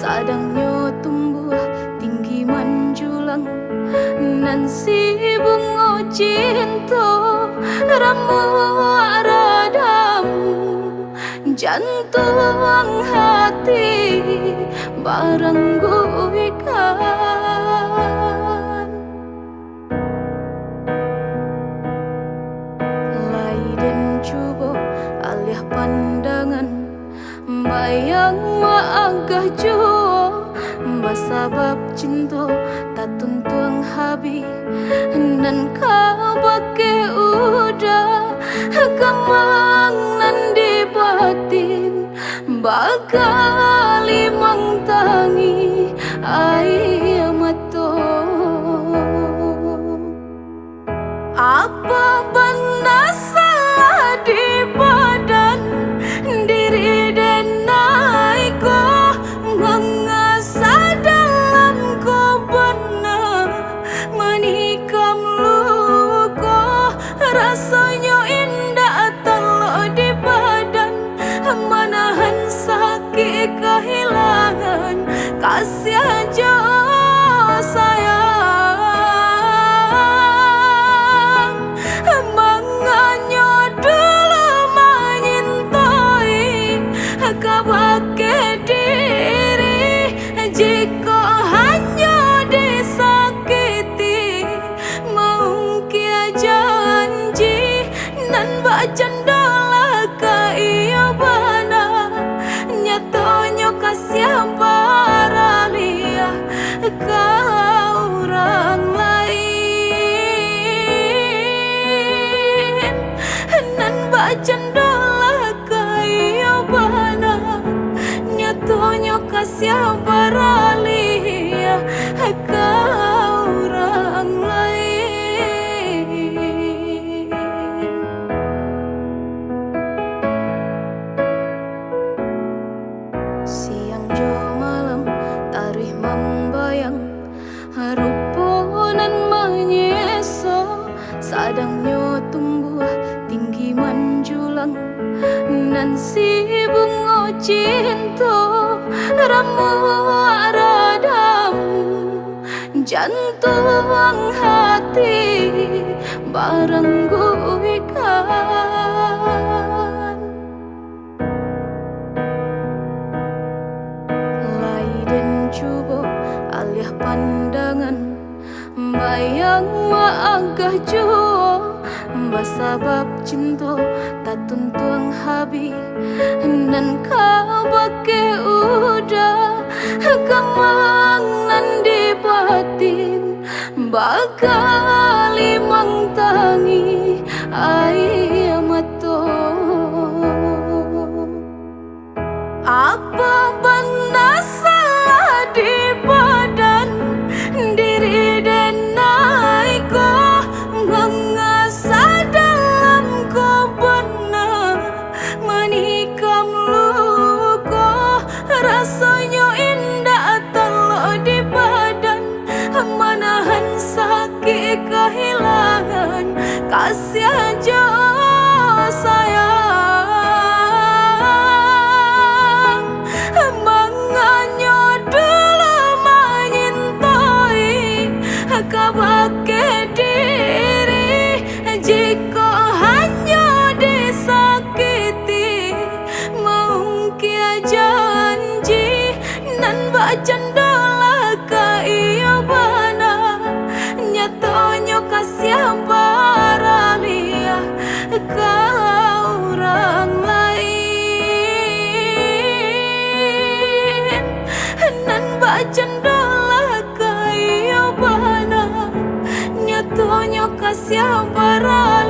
sadangnya tumbuh tinggi menjulang, nan si bunga cinta ramu radam jantung hati barang guikan. Laiden coba alih pandangan, bayang maagah jua basabab cinta tak tuntung habi, nan kabake udah kamang nan di batin bakali mangtangi ai mato. Apa benar salah di badan diri dan naiko mengasa dalam ko benar menikam luko, rasanya indah telo di badan menahan sakit kehilangan kasih aja sayang. Menganya dulu menyintai kabake diri, jika hanya disakiti mungkin janji nan bacan dola ka iya bana nyatanya kasih baralia kau orang lain, nan bacan dola ka iya bana nyatanya kasih baralia kau orang lain. Siang jo malam tarih membayang, ruponan menyeso sadangnya tumbuh tinggi menjulang, nan si bunga cinta ramu radam jantung hati barang guikan. Laiden coba alih pandangan, bayang maagah jua basabab cinta tak tuntung habi, nan kabake udah kamang nan di batin bakali mangtangi ai mato. Apa benar salah di badan diri dan naiko mengasa dalam ko benar menikam luko, rasanya indah telo di badan menahan sakit kehilangan kasih aja sayang. Menganya dulu menyintai kabake diri, jika hanya disakiti mungkin janji nan bacan dola ka iya bana nyatanya kasih baralia kau orang lain, nan bacan dola ka iya bana nyatanya kasih baralia